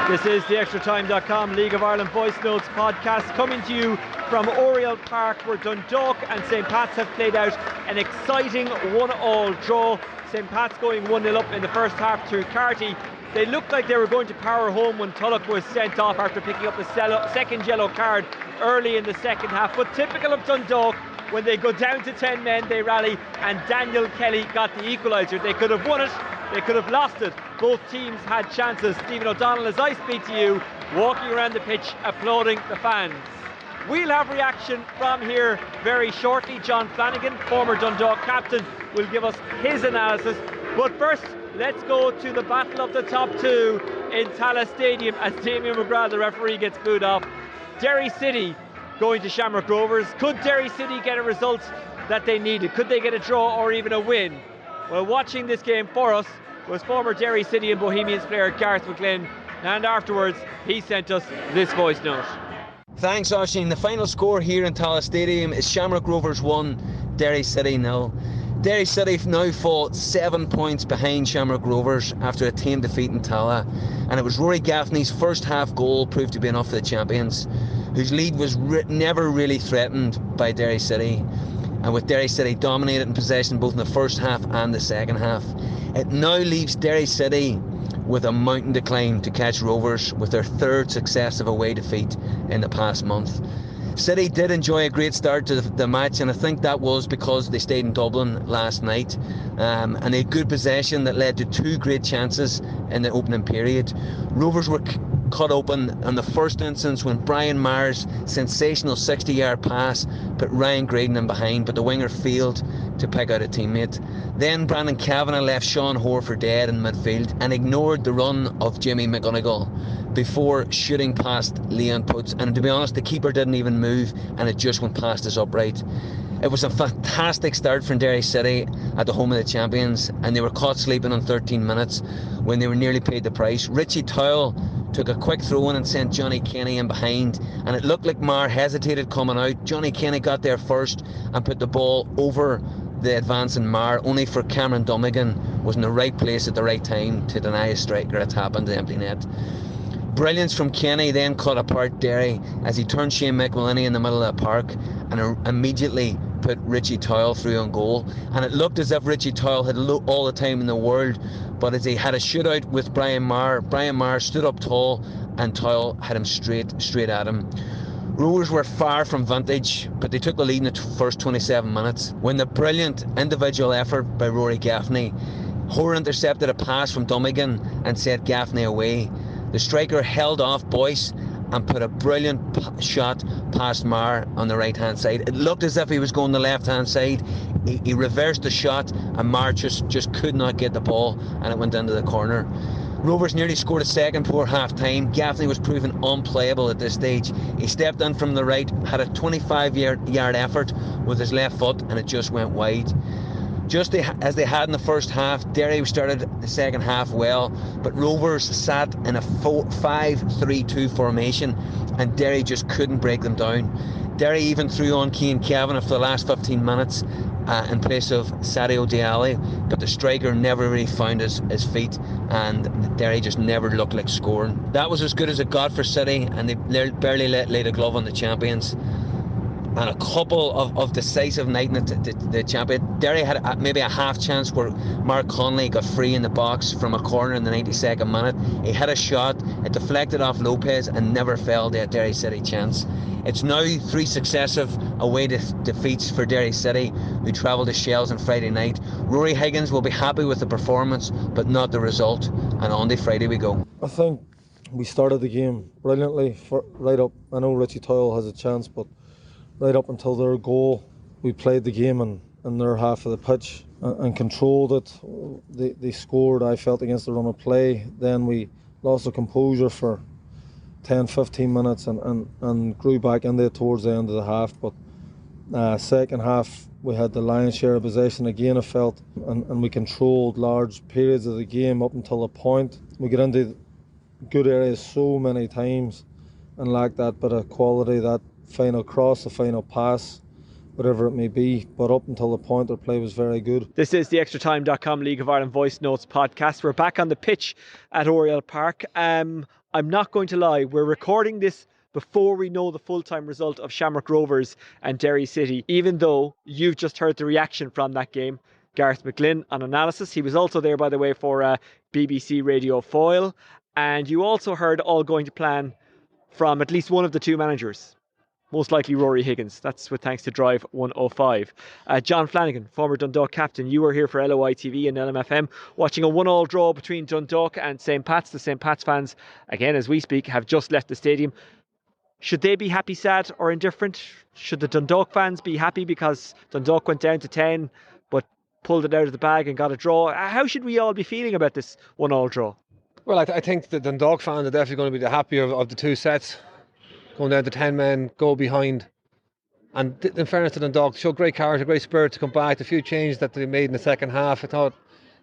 This is the ExtraTime.com League of Ireland Voice Notes podcast, coming to you from Oriel Park, where Dundalk and St. Pats have played out an exciting 1-1 draw. St. Pats going 1-0 up in the first half through Carty. They looked like they were going to power home when Tulloch was sent off after picking up the second yellow card early in the second half. But typical of Dundalk, when they go down to 10 men, they rally, and Daniel Kelly got the equaliser. They could have won it, they could have lost it. Both teams had chances. Stephen O'Donnell, as I speak to you, walking around the pitch, applauding the fans. We'll have reaction from here very shortly. John Flanagan, former Dundalk captain, will give us his analysis. But first, let's go to the battle of the top two in Tallaght Stadium as Damien McGrath, the referee, gets booed off. Derry City going to Shamrock Rovers. Could Derry City get a result that they needed? Could they get a draw or even a win? Well, watching this game for us was former Derry City and Bohemians player Gareth McGlynn, and afterwards he sent us this voice note. Thanks, Oisin. The final score here in Tallaght Stadium is Shamrock Rovers 1, Derry City 0. Derry City now fall 7 points behind Shamrock Rovers after a tame defeat in Tallaght, and it was Rory Gaffney's first half goal proved to be enough for the champions, whose lead was never really threatened by Derry City, and with Derry City dominated in possession both in the first half and the second half. It now leaves Derry City with a mountain to climb to catch Rovers with their third successive away defeat in the past month. City did enjoy a great start to the match, and I think that was because they stayed in Dublin last night, and they had good possession that led to two great chances in the opening period. Rovers were cut open in the first instance when Brian Maher's sensational 60-yard pass put Ryan Graydon in behind, but the winger failed to pick out a teammate. Then Brandon Kavanagh left Sean Hoare for dead in midfield and ignored the run of Jimmy McGonigal before shooting past Leon Putz, and to be honest, the keeper didn't even move and it just went past his upright. It was a fantastic start from Derry City at the home of the champions, and they were caught sleeping on 13 minutes when they were nearly paid the price. Richie Towell took a quick throw in and sent Johnny Kenny in behind, and it looked like Maher hesitated coming out. Johnny Kenny got there first and put the ball over the advancing Maher, only for Cameron Dummigan was in the right place at the right time to deny a striker a tap into the empty net. Brilliance from Kenny then cut apart Derry as he turned Shane McElhinney in the middle of the park and immediately put Richie Towell through on goal. And it looked as if Richie Towell had all the time in the world, but as he had a shootout with Brian Maher stood up tall and Towell had him straight at him. Rovers were far from vintage, but they took the lead in the first 27 minutes when the brilliant individual effort by Rory Gaffney. Hoare intercepted a pass from Dummigan and set Gaffney away. The striker held off Boyce and put a brilliant shot past Maher on the right hand side. It looked as if he was going the left hand side. He reversed the shot and Maher just could not get the ball, and it went into the corner. Rovers nearly scored a second before half time. Gaffney was proven unplayable at this stage. He stepped in from the right, had a 25-yard effort with his left foot, and it just went wide. Just as they had in the first half, Derry started the second half well, but Rovers sat in a 5-3-2 formation and Derry just couldn't break them down. Derry even threw on Cian Kavanagh for the last 15 minutes in place of Sadio Diallo, but the striker never really found his feet, and Derry just never looked like scoring. That was as good as it got for City, and they barely laid a glove on the champions. And a couple of decisive night in the champion. Derry had maybe a half chance where Mark Conley got free in the box from a corner in the 92nd minute. He had a shot, it deflected off Lopez and never fell to a Derry City chance. It's now 3 successive away defeats for Derry City, who travel to Shells on Friday night. Rory Higgins will be happy with the performance, but not the result. And on to Friday we go. I think we started the game brilliantly, right up. I know Richie Towell has a chance, but right up until their goal, we played the game in their half of the pitch and controlled it. They scored, I felt, against the run of play. Then we lost the composure for 10-15 minutes and grew back into it towards the end of the half. But second half, we had the lion's share of possession again, I felt, and we controlled large periods of the game up until a point. We got into good areas so many times and lacked that bit of quality, that final cross, the final pass, whatever it may be. But up until the point, their play was very good. This is the ExtraTime.com League of Ireland Voice Notes podcast. We're back on the pitch at Oriel Park. I'm not going to lie, we're recording this before we know the full-time result of Shamrock Rovers and Derry City, even though you've just heard the reaction from that game. Gareth McGlynn on analysis. He was also there, by the way, for BBC Radio Foyle. And you also heard all going to plan from at least one of the two managers. Most likely Rory Higgins. That's with thanks to Drive 105. John Flanagan, former Dundalk captain, you were here for LOI TV and LMFM watching a 1-1 draw between Dundalk and St. Pat's. The St. Pat's fans, again as we speak, have just left the stadium. Should they be happy, sad or indifferent? Should the Dundalk fans be happy because Dundalk went down to 10 but pulled it out of the bag and got a draw? How should we all be feeling about this 1-1 draw? Well, I think the Dundalk fans are definitely going to be the happier of the two sets. Going down to 10 men, go behind. And in fairness to Dundalk, they showed great character, great spirit to come back. The few changes that they made in the second half, I thought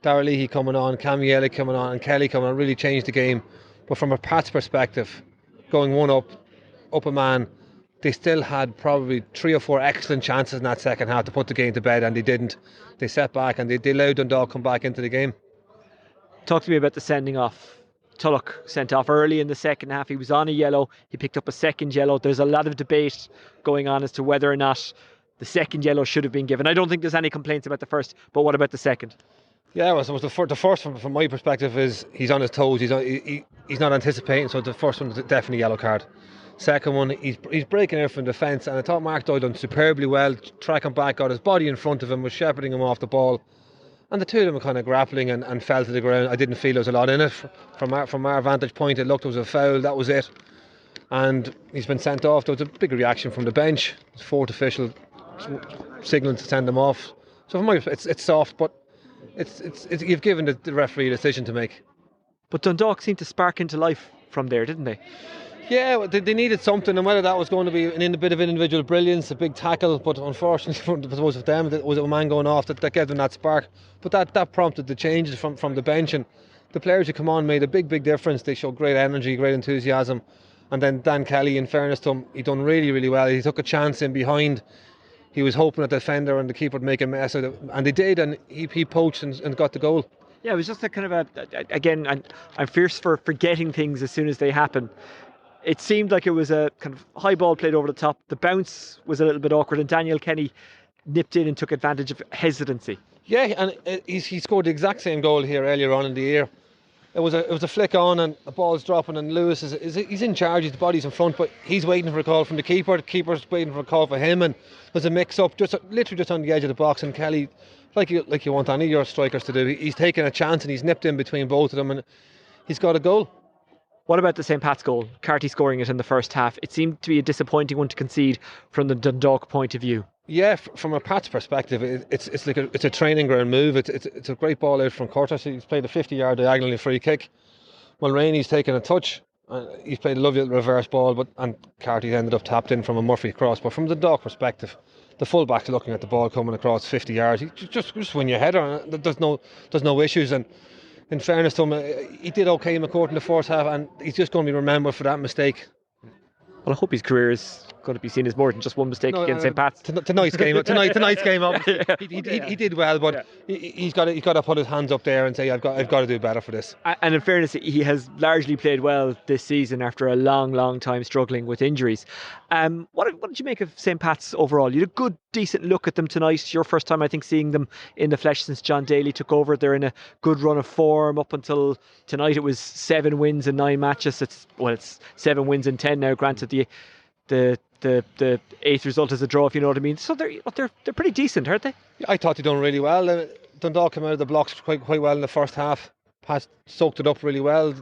Darragh Leahy coming on, Cammy Elliott coming on and Kelly coming on really changed the game. But from a Pats perspective, going one up a man, they still had probably 3 or 4 excellent chances in that second half to put the game to bed, and they didn't. They set back and they allowed Dundalk come back into the game. Talk to me about the sending off. Tulloch sent off early in the second half. He was on a yellow. He picked up a second yellow. There's a lot of debate going on as to whether or not the second yellow should have been given. I don't think there's any complaints about the first, but what about the second? Yeah, well, so the first from my perspective is he's on his toes. He's not anticipating. So the first one is definitely yellow card. Second one, he's breaking out from defence, and I thought Mark Doyle done superbly well, tracking back, got his body in front of him, was shepherding him off the ball. And the two of them were kind of grappling and fell to the ground. I didn't feel there was a lot in it. From our vantage point, it looked it was a foul, that was it. And he's been sent off. There was a big reaction from the bench. The fourth official signalling to send him off. So from my it's soft, but it's you've given the referee a decision to make. But Dundalk seemed to spark into life from there, didn't they? Yeah, they needed something, and whether that was going to be a bit of individual brilliance, a big tackle, but unfortunately for them, it was a man going off that gave them that spark. But that prompted the changes from the bench, and the players who come on made a big difference. They showed great energy, great enthusiasm. And then Dan Kelly, in fairness to him, he done really well. He took a chance in behind. He was hoping that the defender and the keeper would make a mess of it, and they did, and he poached and got the goal. Yeah, it was just a kind of again, I'm fierce for forgetting things as soon as they happen. It seemed like it was a kind of high ball played over the top. The bounce was a little bit awkward, and Daniel Kenny nipped in and took advantage of hesitancy. Yeah, and he scored the exact same goal here earlier on in the year. It was a flick on, and the ball's dropping, and Lewis he's in charge. His body's in front, but he's waiting for a call from the keeper. The keeper's waiting for a call for him, and there's a mix-up literally just on the edge of the box. And Kelly, like you want any of your strikers to do, he's taken a chance and he's nipped in between both of them, and he's got a goal. What about the St. Pat's goal? Carty scoring it in the first half. It seemed to be a disappointing one to concede from the Dundalk point of view. Yeah, from a Pat's perspective, it's like it's a training ground move. It's a great ball out from Curtis. He's played a 50-yard diagonally free kick. Mulroney's taken a touch. He's played a lovely little reverse ball, and Carty ended up tapped in from a Murphy cross. But from the Dundalk perspective, the full-back's looking at the ball coming across 50 yards. He just win your header. There's no issues. And in fairness to him, he did okay in McCourt in the first half, and he's just going to be remembered for that mistake. Well, I hope his career is going to be seen as more than just one mistake against St. Pat's. Tonight's game, he did well, but he's got to put his hands up there and say, I've got to do better for this. And in fairness, he has largely played well this season after a long time struggling with injuries. What did you make of St. Pat's overall? You had a good, decent look at them tonight. Your first time, I think, seeing them in the flesh since John Daly took over. They're in a good run of form up until tonight. It was 7 wins in 9 matches. It's 7 wins in 10 now. Granted, the 8th result is a draw, if you know what I mean. So they're pretty decent, aren't they? I thought they done really well. Dundalk came out of the blocks quite well in the first half. Pat soaked it up really well.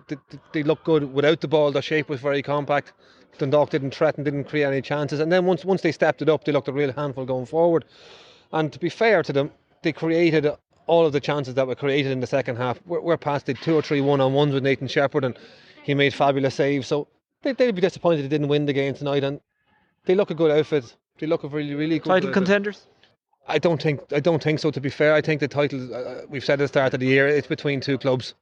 They looked good without the ball. Their shape was very compact. Dundalk didn't threaten, didn't create any chances. And then once they stepped it up, they looked a real handful going forward. And to be fair to them, they created all of the chances that were created in the second half. We're past did 2 or 3 one-on-ones with Nathan Shepherd, and he made fabulous saves. So they'd be disappointed they didn't win the game tonight, and they look a good outfit. They look a really good title outfit. Contenders? I don't think so, to be fair. I think the title, we've said at the start of the year, it's between 2 clubs,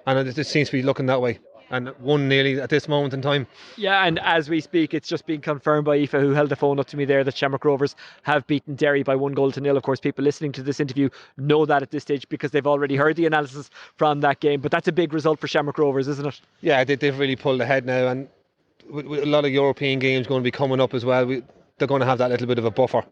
and it seems to be looking that way. and one nearly at this moment in time. Yeah, and as we speak, it's just been confirmed by Aoife, who held the phone up to me there, that Shamrock Rovers have beaten Derry by 1-0. Of course, people listening to this interview know that at this stage because they've already heard the analysis from that game. But that's a big result for Shamrock Rovers, isn't it? Yeah, they've really pulled ahead now, and with a lot of European games going to be coming up as well, they're going to have that little bit of a buffer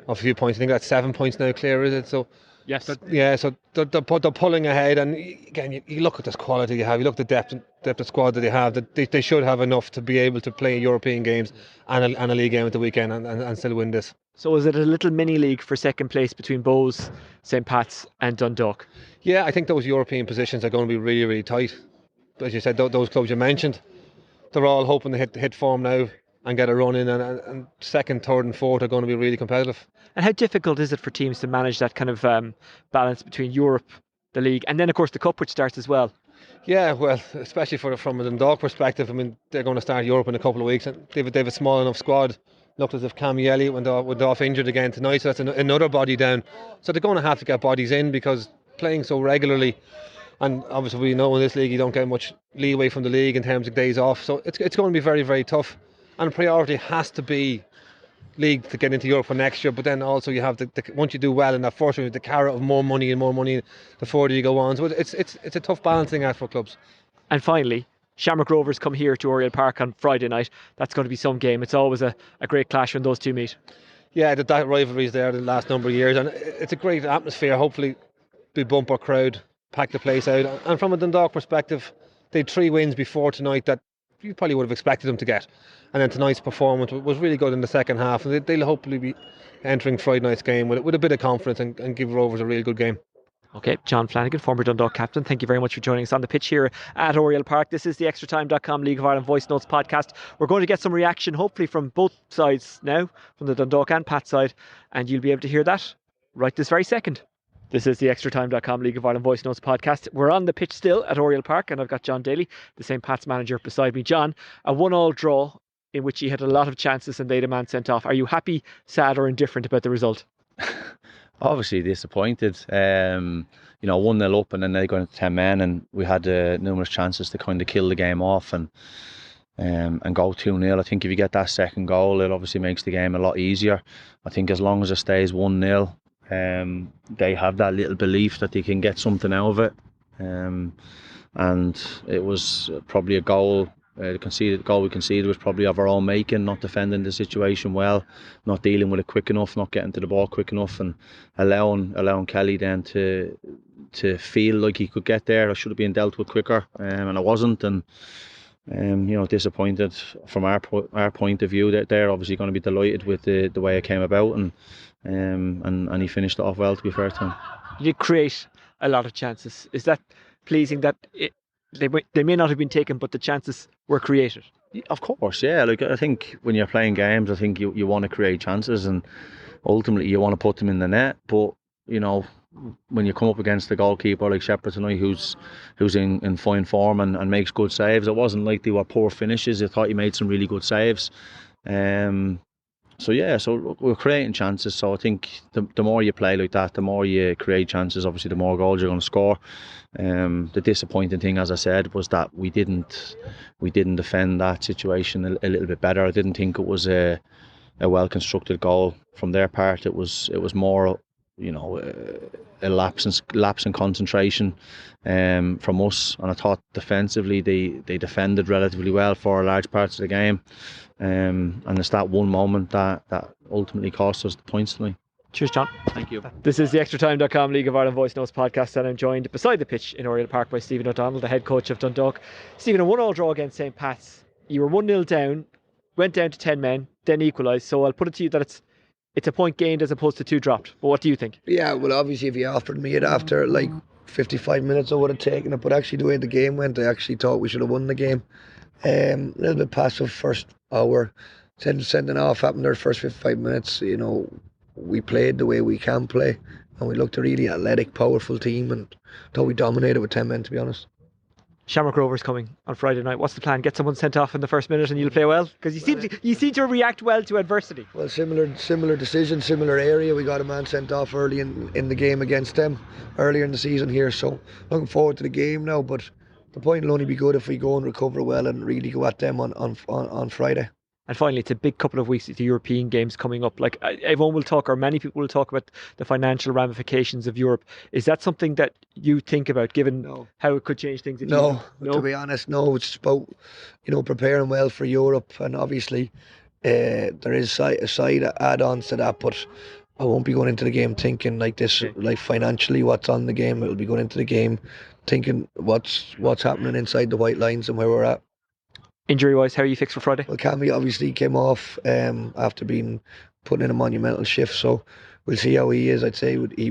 of a few points. I think that's 7 points now clear, is it? So yes. So they're pulling ahead, and again, you look at this quality you have, you look at the depth of squad that they have, that they should have enough to be able to play European games and a league game at the weekend and still win this. So is it a little mini league for second place between Bows, St. Pats and Dundalk? Yeah, I think those European positions are going to be really, really tight. As you said, those clubs you mentioned, they're all hoping to hit form now and get a run in, and second, third and fourth are going to be really competitive. And how difficult is it for teams to manage that kind of balance between Europe, the league, and then of course the cup, which starts as well? Yeah, well, especially from a Dundalk perspective, I mean, they're going to start Europe in a couple of weeks, and they've a small enough squad. Looked as if Cammy Elliott went off injured again tonight, so that's another body down. So they're going to have to get bodies in, because playing so regularly, and obviously we know in this league you don't get much leeway from the league in terms of days off, so it's going to be very, very tough. And priority has to be league to get into Europe for next year, but then also you have the once you do well in that first round, the carrot of more money the further you go on. So it's a tough balancing act for clubs. And finally, Shamrock Rovers come here to Oriel Park on Friday night. That's going to be some game. It's always a great clash when those two meet. Yeah, that rivalry is there the last number of years, and it's a great atmosphere. Hopefully, big bumper crowd, pack the place out. And from a Dundalk perspective, they had 3 wins before tonight that you probably would have expected them to get. And then tonight's performance was really good in the second half, and they'll hopefully be entering Friday night's game with a bit of confidence and give Rovers a real good game. Okay, John Flanagan, former Dundalk captain, thank you very much for joining us on the pitch here at Oriel Park. This is the ExtraTime.com League of Ireland Voice Notes podcast. We're going to get some reaction, hopefully from both sides now, from the Dundalk and Pat side, and you'll be able to hear that right this very second. This is the ExtraTime.com League of Ireland Voice Notes podcast. We're on the pitch still at Oriel Park, and I've got John Daly, the St. Pat's manager, beside me. John, a 1-1 draw in which he had a lot of chances and they had a man sent off. Are you happy, sad or indifferent about the result? Obviously disappointed. 1-0 up and then they go into 10 men, and we had numerous chances to kind of kill the game off and go 2-0. I think if you get that second goal, it obviously makes the game a lot easier. I think as long as it stays 1-0, they have that little belief that they can get something out of it. And it was probably a goal. The goal we conceded was probably of our own making, not defending the situation well, not dealing with it quick enough, not getting to the ball quick enough, and allowing Kelly then to feel like he could get there. I should have been dealt with quicker, and I wasn't. And disappointed from our point of view. That they're obviously going to be delighted with the way it came about, and he finished it off well, to be fair to him. You did create a lot of chances. Is that pleasing that they may not have been taken, but the chances were created? Of course, yeah. Like, I think when you're playing games, I think you want to create chances, and ultimately you want to put them in the net. But when you come up against the goalkeeper like Shepherd tonight, who's in fine form and makes good saves, it wasn't like they were poor finishes. I thought he made some really good saves. So we're creating chances. So I think the more you play like that, the more you create chances. Obviously, the more goals you're going to score. The disappointing thing, as I said, was that we didn't defend that situation a little bit better. I didn't think it was a well constructed goal from their part. It was more, a lapse in concentration from us. And I thought defensively they defended relatively well for large parts of the game. And it's that one moment that ultimately cost us the points tonight. Cheers, John. Thank you. This is the ExtraTime.com League of Ireland Voice Notes podcast, and I'm joined beside the pitch in Oriel Park by Stephen O'Donnell, the head coach of Dundalk. Stephen, a 1-1 draw against St. Pat's. You were 1-0 down, went down to 10 men, then equalised. So I'll put it to you that it's a point gained as opposed to 2 dropped. But what do you think? Yeah, well, obviously if you offered me it after 55 minutes, I would have taken it. But actually the way the game went, I actually thought we should have won the game. A little bit passive first hour. Sending off happened there first 55 minutes. We played the way we can play, and we looked a really athletic, powerful team, and thought we dominated with 10 men, to be honest. Shamrock Rovers coming on Friday night. What's the plan? Get someone sent off in the first minute and you'll play well? Because you seem to react well to adversity. Well, similar decision, similar area. We got a man sent off early in the game against them earlier in the season here, so looking forward to the game now. But the point will only be good if we go and recover well and really go at them on Friday. And finally, it's a big couple of weeks to the European games coming up. Like everyone will talk, or many people will talk about the financial ramifications of Europe. Is that something that you think about, given how it could change things? No, to be honest, no. It's about preparing well for Europe, and obviously there is side add-ons to that, but I won't be going into the game thinking like this, like financially what's on the game. It'll be going into the game thinking what's happening inside the white lines and where we're at. Injury-wise, how are you fixed for Friday? Well, Cammy obviously came off after being put in a monumental shift, so we'll see how he is. I'd say he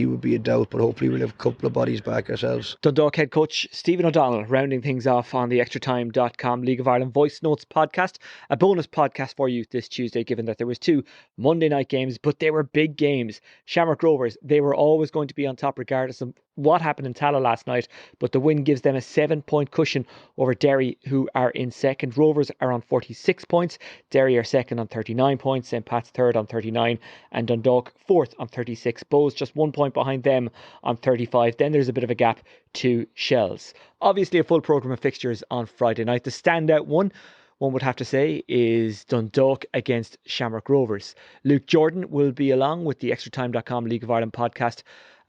would be a doubt, but hopefully we'll have a couple of bodies back ourselves. Dundalk head coach Stephen O'Donnell rounding things off on the extratime.com League of Ireland Voice Notes podcast. A bonus podcast for you this Tuesday, given that there was 2 Monday night games, but they were big games. Shamrock Rovers, they were always going to be on top regardless of what happened in Tala last night, but the win gives them a 7-point cushion over Derry, who are in second. Rovers are on 46 points. Derry are second on 39 points. St. Pat's third on 39, and Dundalk fourth on 36. Bows just 1 point behind them on 35. Then there's a bit of a gap to Shells. Obviously a full programme of fixtures on Friday night. The standout one would have to say, is Dundalk against Shamrock Rovers. Luke Jordan will be along with the extratime.com League of Ireland podcast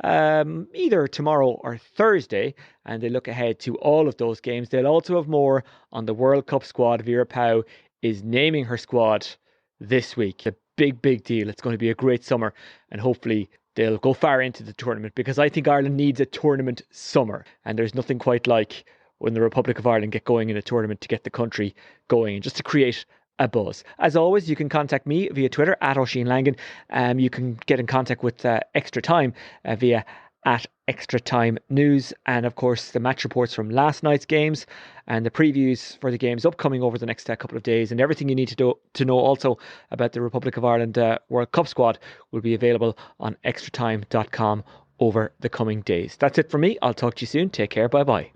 either tomorrow or Thursday, and they look ahead to all of those games. They'll also have more on the World Cup squad. Vera Pauw is naming her squad this week. A big deal. It's going to be a great summer, and hopefully they'll go far into the tournament, because I think Ireland needs a tournament summer, and there's nothing quite like when the Republic of Ireland get going in a tournament to get the country going and just to create a buzz. As always, you can contact me via Twitter at Oisin Langan. You can get in contact with Extra Time via at Extra Time News, and of course the match reports from last night's games and the previews for the games upcoming over the next couple of days, and everything you need to know also about the Republic of Ireland World Cup squad will be available on extratime.com over the coming days. That's it for me. I'll talk to you soon. Take care. Bye bye.